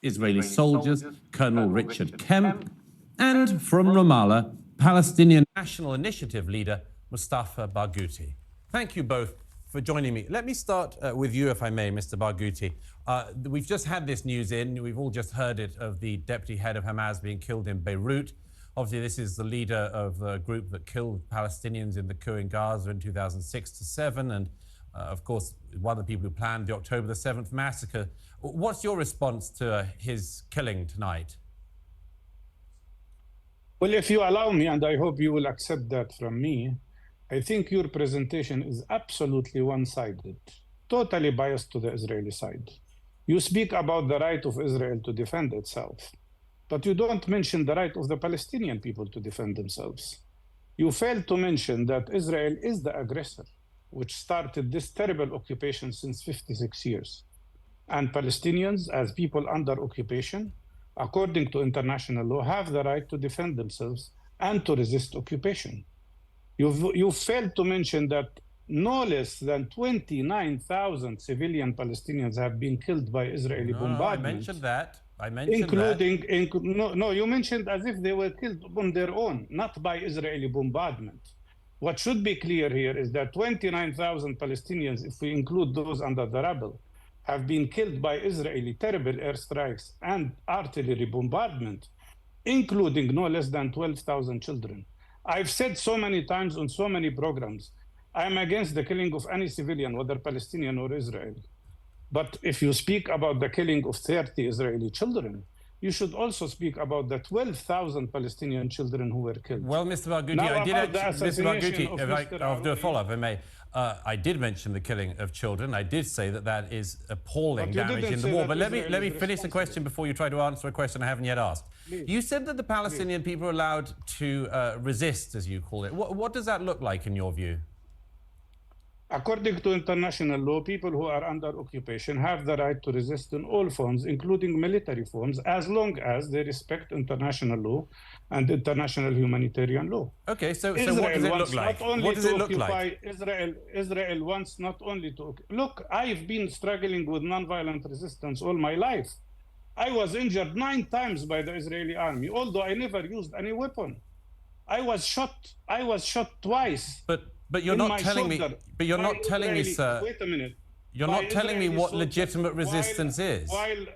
Israeli soldiers, Colonel Richard Kemp, and from Ramallah, Palestinian National Initiative leader Mustafa Barghouti. Thank you both for joining me. Let me start with you, if I may, Mr. Barghouti. We've just had this news in. We've all just heard it of the deputy head of Hamas being killed in Beirut. Obviously, this is the leader of the group that killed Palestinians in the coup in Gaza in 2006 to 7, and of course, one of the people who planned the October the 7th massacre. What's your response to his killing tonight? Well, if you allow me, and I hope you will accept that from me, I think your presentation is absolutely one-sided, totally biased to the Israeli side. You speak about the right of Israel to defend itself, but you don't mention the right of the Palestinian people to defend themselves. You fail to mention that Israel is the aggressor, which started this terrible occupation since 56 years. And Palestinians, as people under occupation, according to international law, have the right to defend themselves and to resist occupation. You failed to mention that no less than 29,000 civilian Palestinians have been killed by Israeli bombardment. I mentioned that. You mentioned as if they were killed on their own, not by Israeli bombardment. What should be clear here is that 29,000 Palestinians, if we include those under the rubble, have been killed by Israeli terrible airstrikes and artillery bombardment, including no less than 12,000 children. I've said so many times on so many programs, I'm against the killing of any civilian, whether Palestinian or Israeli. But if you speak about the killing of 30 Israeli children, you should also speak about the 12,000 Palestinian children who were killed. Well, Mr. Barghouti, I'll do a follow-up, if I may. I did mention the killing of children. I did say that that is appalling damage in the war. But let me finish the question before you try to answer a question I haven't yet asked. Please. You said that the Palestinian people are allowed to resist, as you call it. What does that look like in your view? According to international law, people who are under occupation have the right to resist in all forms, including military forms, as long as they respect international law and international humanitarian law. Okay, so what does it look like? What does it look like? Israel wants not only to... Look, I've been struggling with nonviolent resistance all my life. I was injured 9 times by the Israeli army, although I never used any weapon. I was shot twice. But you're not telling me. But you're not telling me, sir. Wait a minute. You're not telling me what legitimate resistance is. While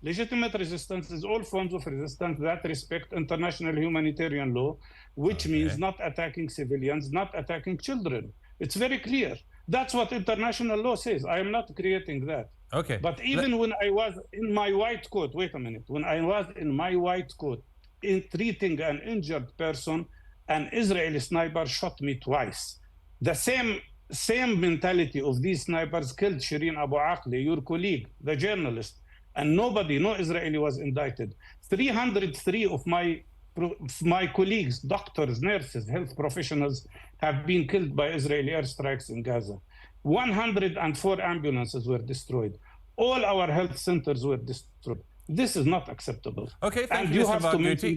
legitimate resistance is all forms of resistance that respect international humanitarian law, which means not attacking civilians, not attacking children. It's very clear. That's what international law says. I am not creating that. Okay. But even when I was in my white coat, wait a minute. When I was in my white coat, in treating an injured person, an Israeli sniper shot me twice. The same mentality of these snipers killed Shireen Abu Akleh, your colleague, the journalist, and no Israeli was indicted. 303 of my colleagues, doctors, nurses, health professionals, have been killed by Israeli airstrikes in Gaza. 104 ambulances were destroyed. All our health centers were destroyed. This is not acceptable. Okay, thank you, Mr. Barghouti.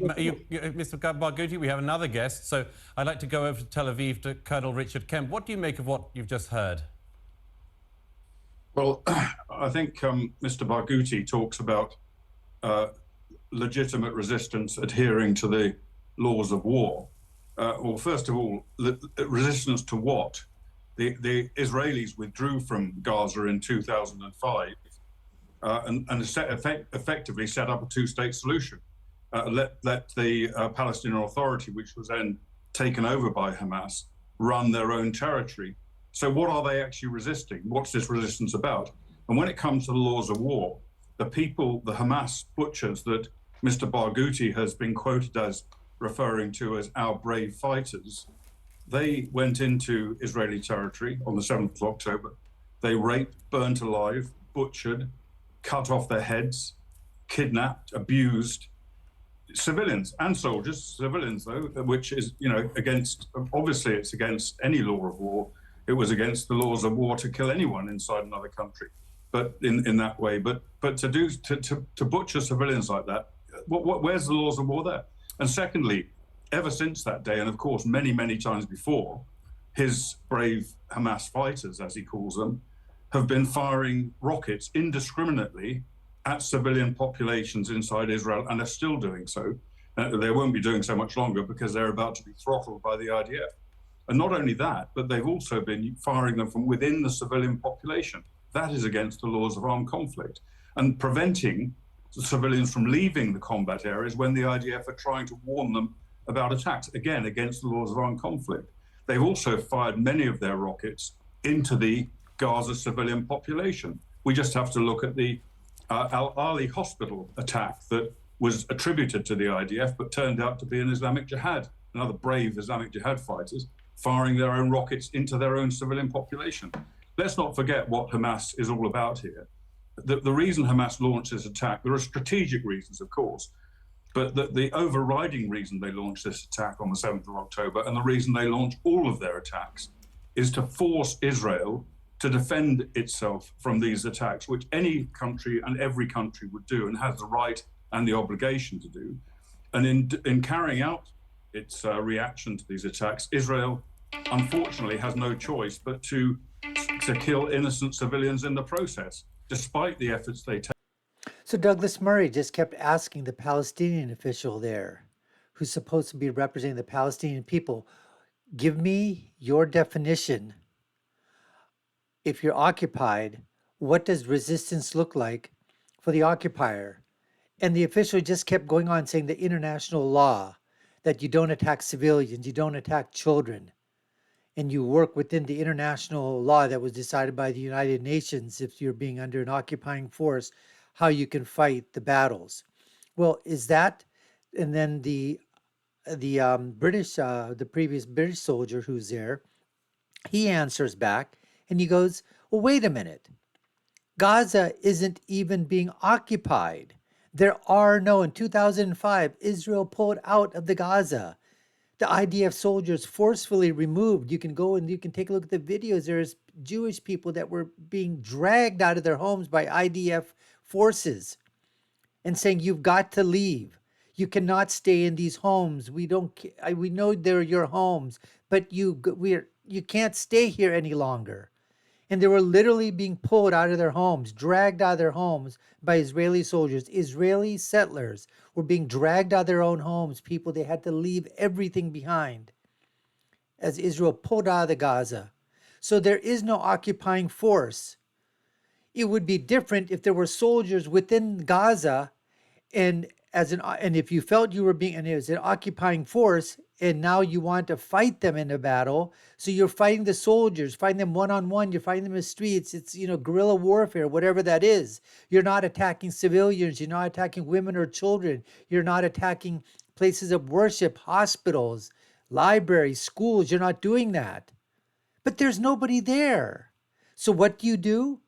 Mr. Barghouti, we have another guest, so I'd like to go over to Tel Aviv to Colonel Richard Kemp. What do you make of what you've just heard? Well, I think Mr. Barghouti talks about legitimate resistance adhering to the laws of war. Well, first of all, resistance to what? The Israelis withdrew from Gaza in 2005. And effectively set up a 2-state solution. Let the Palestinian Authority, which was then taken over by Hamas, run their own territory. So what are they actually resisting? What's this resistance about? And when it comes to the laws of war, the people, the Hamas butchers that Mr. Barghouti has been quoted as referring to as our brave fighters, they went into Israeli territory on the 7th of October. They raped, burnt alive, butchered, cut off their heads, kidnapped, abused civilians and soldiers, civilians though, which is, against, obviously it's against any law of war. It was against the laws of war to kill anyone inside another country, but in that way. But to butcher civilians like that, where's the laws of war there? And secondly, ever since that day, and of course many, many times before, his brave Hamas fighters, as he calls them, have been firing rockets indiscriminately at civilian populations inside Israel, and are still doing so. They won't be doing so much longer because they're about to be throttled by the IDF. And not only that, but they've also been firing them from within the civilian population. That is against the laws of armed conflict. And preventing civilians from leaving the combat areas when the IDF are trying to warn them about attacks, again, against the laws of armed conflict. They've also fired many of their rockets into the Gaza civilian population. We just have to look at the al-Arouri hospital attack that was attributed to the IDF, but turned out to be an Islamic Jihad, another brave Islamic Jihad fighters, firing their own rockets into their own civilian population. Let's not forget what Hamas is all about here. The reason Hamas launched this attack, there are strategic reasons, of course, but the overriding reason they launched this attack on the 7th of October, and the reason they launch all of their attacks, is to force Israel to defend itself from these attacks, which any country and every country would do and has the right and the obligation to do. And in carrying out its reaction to these attacks, Israel, unfortunately, has no choice but to kill innocent civilians in the process, despite the efforts they take. So Douglas Murray just kept asking the Palestinian official there, who's supposed to be representing the Palestinian people, give me your definition. If you're occupied, what does resistance look like for the occupier? And the official just kept going on saying the international law, that you don't attack civilians, you don't attack children, and you work within the international law that was decided by the United Nations if you're being under an occupying force, how you can fight the battles. Well, is that, and then the previous British soldier who's there, he answers back and he goes, well, wait a minute. Gaza isn't even being occupied. In 2005, Israel pulled out of the Gaza. The IDF soldiers forcefully removed. You can go and you can take a look at the videos. There's Jewish people that were being dragged out of their homes by IDF forces and saying, you've got to leave. You cannot stay in these homes. We know they're your homes, but you can't stay here any longer. And they were literally being pulled out of their homes, dragged out of their homes by Israeli soldiers. Israeli settlers were being dragged out of their own homes. People, they had to leave everything behind as Israel pulled out of the Gaza. So there is no occupying force. It would be different if there were soldiers within Gaza and if you felt you were being, and it was an occupying force, and now you want to fight them in a battle, so you're fighting the soldiers, fighting them one-on-one, you're fighting them in the streets, it's, guerrilla warfare, whatever that is. You're not attacking civilians, you're not attacking women or children, you're not attacking places of worship, hospitals, libraries, schools, you're not doing that. But there's nobody there. So what do?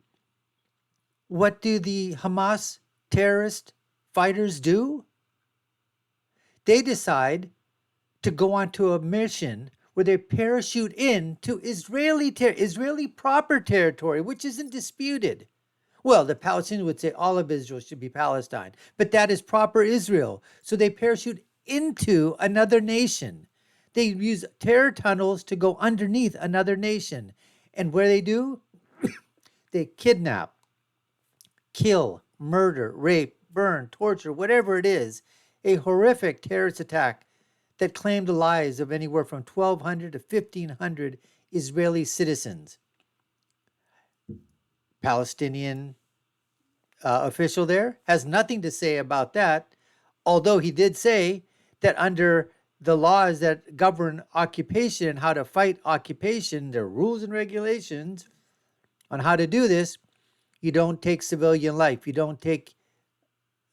What do the Hamas terrorist fighters do? They decide to go onto a mission where they parachute into Israeli proper territory, which isn't disputed. Well, the Palestinians would say all of Israel should be Palestine, but that is proper Israel. So they parachute into another nation. They use terror tunnels to go underneath another nation. And where they do? They kidnap, kill, murder, rape, burn, torture, whatever it is, a horrific terrorist attack that claimed the lives of anywhere from 1,200 to 1,500 Israeli citizens. Palestinian official there has nothing to say about that, although he did say that under the laws that govern occupation and how to fight occupation, there are rules and regulations on how to do this. You don't take civilian life. You don't take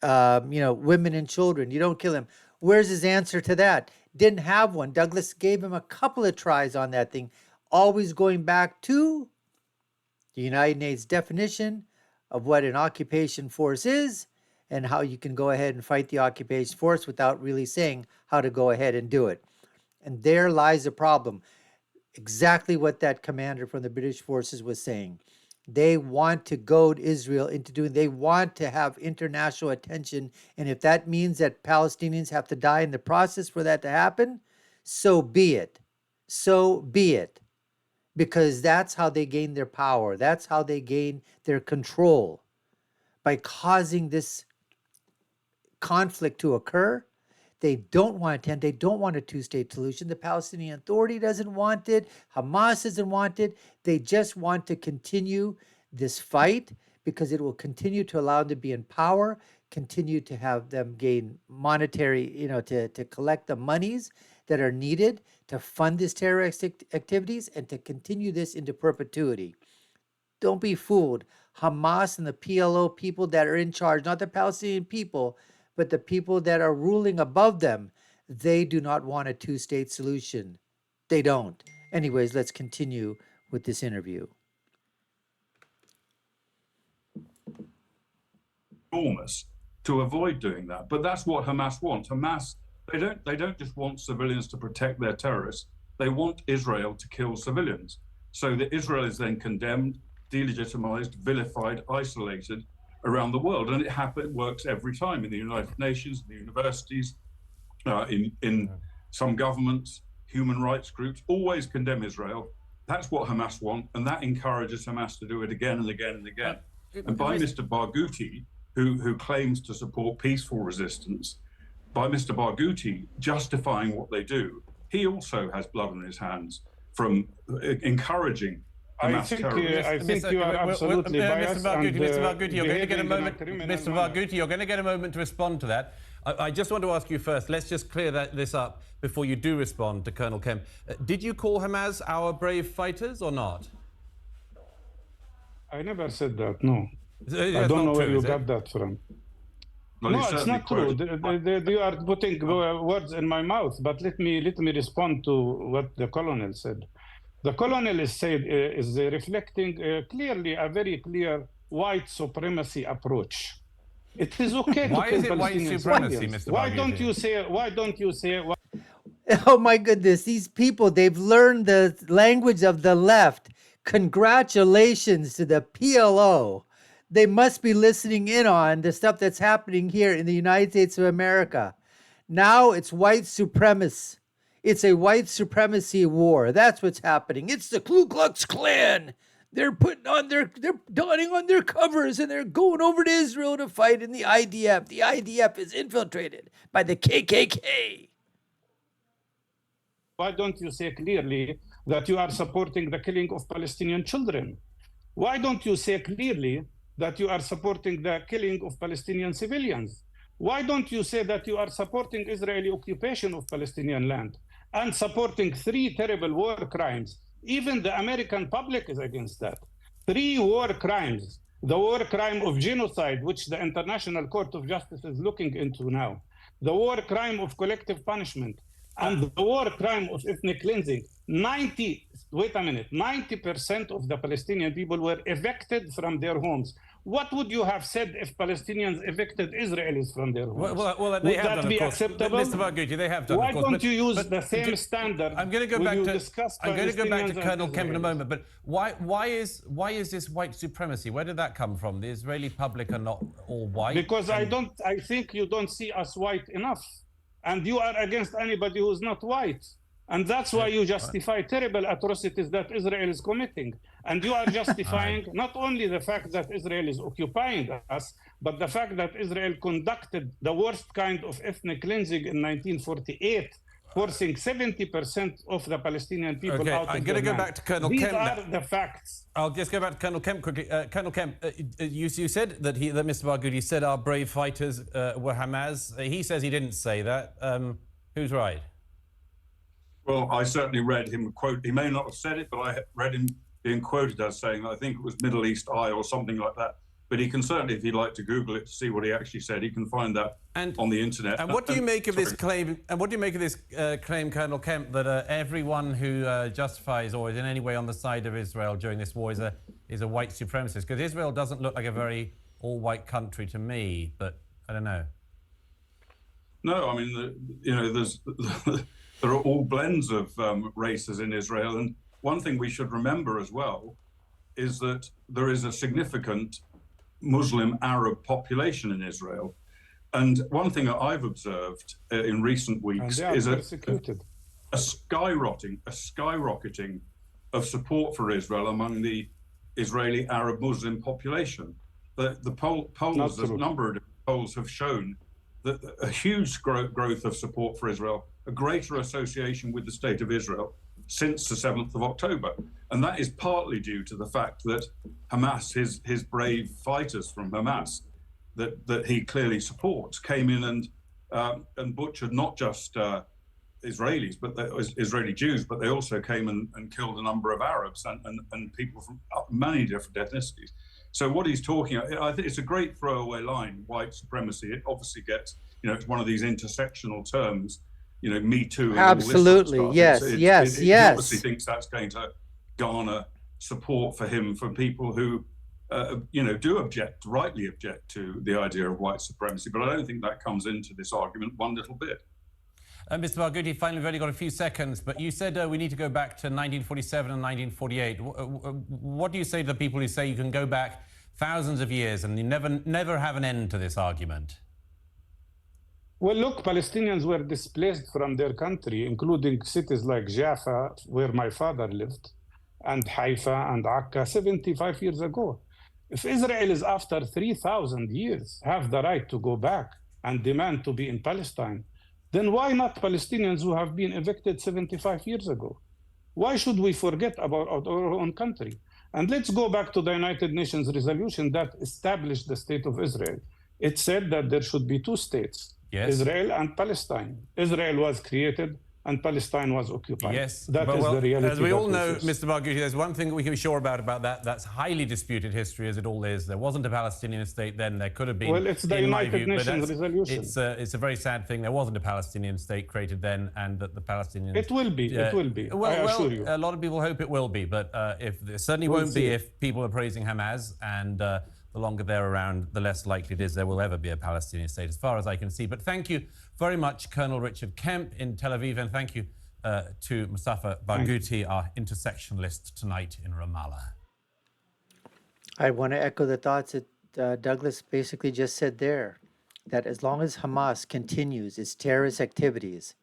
women and children. You don't kill them. Where's his answer to that? Didn't have one. Douglas gave him a couple of tries on that thing, always going back to the United Nations definition of what an occupation force is and how you can go ahead and fight the occupation force without really saying how to go ahead and do it. And there lies the problem. Exactly what that commander from the British forces was saying. They want to goad Israel into they want to have international attention. And if that means that Palestinians have to die in the process for that to happen, so be it. So be it. Because that's how they gain their power. That's how they gain their control. by causing this conflict to occur. They don't want it. They don't want a two-state solution. The Palestinian Authority doesn't want it. Hamas doesn't want it. They just want to continue this fight because it will continue to allow them to be in power, continue to have them gain monetary, to collect the monies that are needed to fund these terrorist activities and to continue this into perpetuity. Don't be fooled. Hamas and the PLO people that are in charge, not the Palestinian people, but the people that are ruling above them, they do not want a two-state solution. They don't. Anyways, let's continue with this interview. Enormous to avoid doing that, but that's what Hamas wants. Hamas, they don't just want civilians to protect their terrorists. They want Israel to kill civilians, so that Israel is then condemned, delegitimized, vilified, isolated around the world, and it works every time in the United Nations, the universities, in some governments, human rights groups always condemn Israel. That's what Hamas want, and that encourages Hamas to do it again and again and again. And by Mr. Barghouti, who claims to support peaceful resistance, by Mr. Barghouti justifying what they do, he also has blood on his hands from encouraging I think you are absolutely biased. Mr. Barghouti, you're going to get a moment. Mr. Barghouti, you're going to get a moment to respond to that. I just want to ask you first. Let's just clear this up before you do respond to Colonel Kemp. Did you call Hamas our brave fighters or not? I never said that. No, I don't know where you got that from. Well, no, it's not true. You are putting words in my mouth. But let me respond to what the colonel said. The colonel is reflecting clearly a very clear white supremacy approach. It is okay to Why is it white supremacy, Mr. Why don't you say? Oh my goodness, these people, they've learned the language of the left. Congratulations to the PLO. They must be listening in on the stuff that's happening here in the United States of America. Now it's white supremacy. It's a white supremacy war. That's what's happening. It's the Ku Klux Klan. They're donning on their covers and they're going over to Israel to fight in the IDF. The IDF is infiltrated by the KKK. Why don't you say clearly that you are supporting the killing of Palestinian children? Why don't you say clearly that you are supporting the killing of Palestinian civilians? Why don't you say that you are supporting Israeli occupation of Palestinian land and supporting 3 terrible war crimes? Even the American public is against that. 3 war crimes. The war crime of genocide, which the International Court of Justice is looking into now. The war crime of collective punishment. And the war crime of ethnic cleansing. 90% of the Palestinian people were evicted from their homes. What would you have said if Palestinians evicted Israelis from their homes? Well, they have done, of course. Acceptable? Mr. Barghouti, they have done, Why of course. Why don't you use the same standard? I'm going to go back to Colonel Kemp in a moment. But why is this white supremacy? Where did that come from? The Israeli public are not all white. Because I think you don't see us white enough, and you are against anybody who's not white. And that's why you justify terrible atrocities that Israel is committing. And you are justifying not only the fact that Israel is occupying us, but the fact that Israel conducted the worst kind of ethnic cleansing in 1948, forcing 70% of the Palestinian people out of I'm going to go back to Colonel Kemp. These are the facts. I'll just go back to Colonel Kemp quickly. Colonel Kemp, you said that Mr. Barghouti said our brave fighters were Hamas. He says he didn't say that. Who's right? Well, I certainly read him quote. He may not have said it, but I read him being quoted as saying, I think it was Middle East Eye or something like that. But he can certainly, if he'd like to Google it to see what he actually said, he can find that on the internet. And what do you make of this claim? And what do you make of this claim, Colonel Kemp, that everyone who justifies or is in any way on the side of Israel during this war is a white supremacist? Because Israel doesn't look like a very all-white country to me, but I don't know. No, I mean, there are all blends of races in Israel. And one thing we should remember as well is that there is a significant Muslim Arab population in Israel. And one thing that I've observed in recent weeks is a skyrocketing of support for Israel among the Israeli Arab Muslim population. The polls, there's a number of polls have shown that a huge growth of support for Israel, a greater association with the state of Israel since the 7th of October. And that is partly due to the fact that Hamas, his brave fighters from Hamas, that he clearly supports, came in and butchered not just Israelis, but Israeli Jews, but they also came and killed a number of Arabs and people from many different ethnicities. So what he's talking about, I think it's a great throwaway line, white supremacy. It obviously gets, it's one of these intersectional terms, Me Too. And Absolutely. All this sort of Yes. He obviously thinks that's going to garner support for him from people who, do rightly object to the idea of white supremacy. But I don't think that comes into this argument one little bit. Mr. Barghouti, finally, we've only got a few seconds, but you said we need to go back to 1947 and 1948. What do you say to the people who say you can go back thousands of years and you never have an end to this argument? Well, look, Palestinians were displaced from their country, including cities like Jaffa, where my father lived, and Haifa and Akka 75 years ago. If Israel is after 3,000 years have the right to go back and demand to be in Palestine, then why not Palestinians who have been evicted 75 years ago? Why should we forget about our own country? And let's go back to the United Nations resolution that established the state of Israel. It said that there should be two states, Israel and Palestine. Israel was created and Palestine was occupied. Yes, that is the reality. As we all know, Mr. Barghouti, there's one thing that we can be sure about that. That's highly disputed history, as it all is. There wasn't a Palestinian state then. There could have been. Well, it's the United Nations resolution. It's a very sad thing. There wasn't a Palestinian state created then, and that the Palestinians. It will be. It will be. I assure you. A lot of people hope it will be, but it certainly won't be if people are praising Hamas, and the longer they're around, the less likely it is there will ever be a Palestinian state, as far as I can see. But thank you very much, Colonel Richard Kemp in Tel Aviv, and thank you to Mustafa Barghouti, our intersectionalist tonight in Ramallah. I want to echo the thoughts that Douglas basically just said there, that as long as Hamas continues its terrorist activities,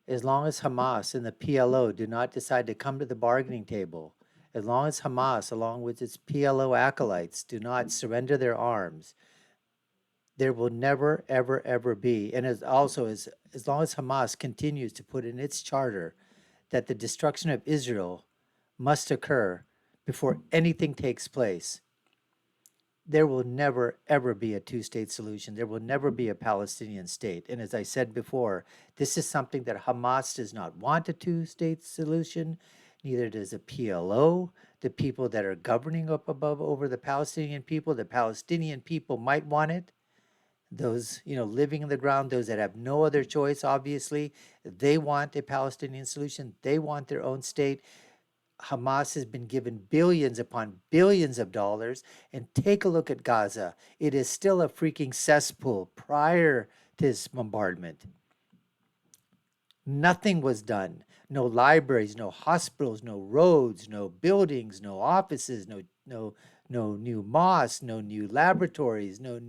as long as Hamas and the PLO do not decide to come to the bargaining table, as long as Hamas, along with its PLO acolytes, do not surrender their arms, there will never, ever, ever be. And as long as Hamas continues to put in its charter that the destruction of Israel must occur before anything takes place, there will never, ever be a two-state solution. There will never be a Palestinian state. And as I said before, this is something that Hamas does not want, a two-state solution. Neither does the PLO, the people that are governing up above over the Palestinian people. The Palestinian people might want it. Those, living in the ground, those that have no other choice, obviously, they want a Palestinian solution. They want their own state. Hamas has been given billions upon billions of dollars. And take a look at Gaza. It is still a freaking cesspool prior to this bombardment. Nothing was done. No libraries, no hospitals, no roads, no buildings, no offices, no new mosques, no new laboratories, no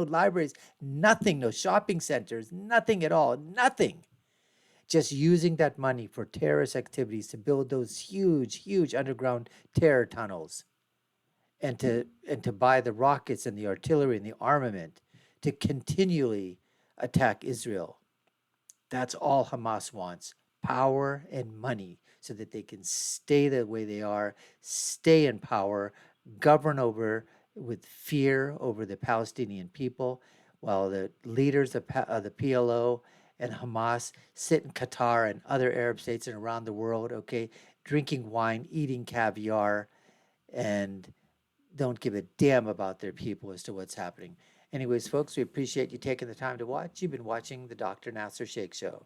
libraries, nothing, no shopping centers, nothing at all, nothing. Just using that money for terrorist activities to build those huge, huge underground terror tunnels, and to buy the rockets and the artillery and the armament to continually attack Israel. That's all Hamas wants. Power and money, so that they can stay the way they are, stay in power, govern over with fear over the Palestinian people, while the leaders of the PLO and Hamas sit in Qatar and other Arab states and around the world, drinking wine, eating caviar, and don't give a damn about their people as to what's happening. Anyways, folks, we appreciate you taking the time to watch. You've been watching the Dr. Nasir Shaikh Show.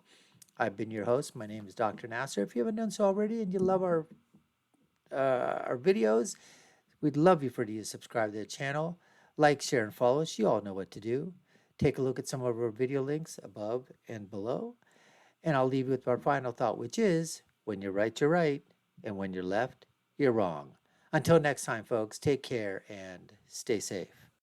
I've been your host. My name is Dr. Nasir. If you haven't done so already and you love our videos, we'd love you for you to subscribe to the channel, like, share, and follow us. You all know what to do. Take a look at some of our video links above and below. And I'll leave you with our final thought, which is, when you're right, you're right. And when you're left, you're wrong. Until next time, folks, take care and stay safe.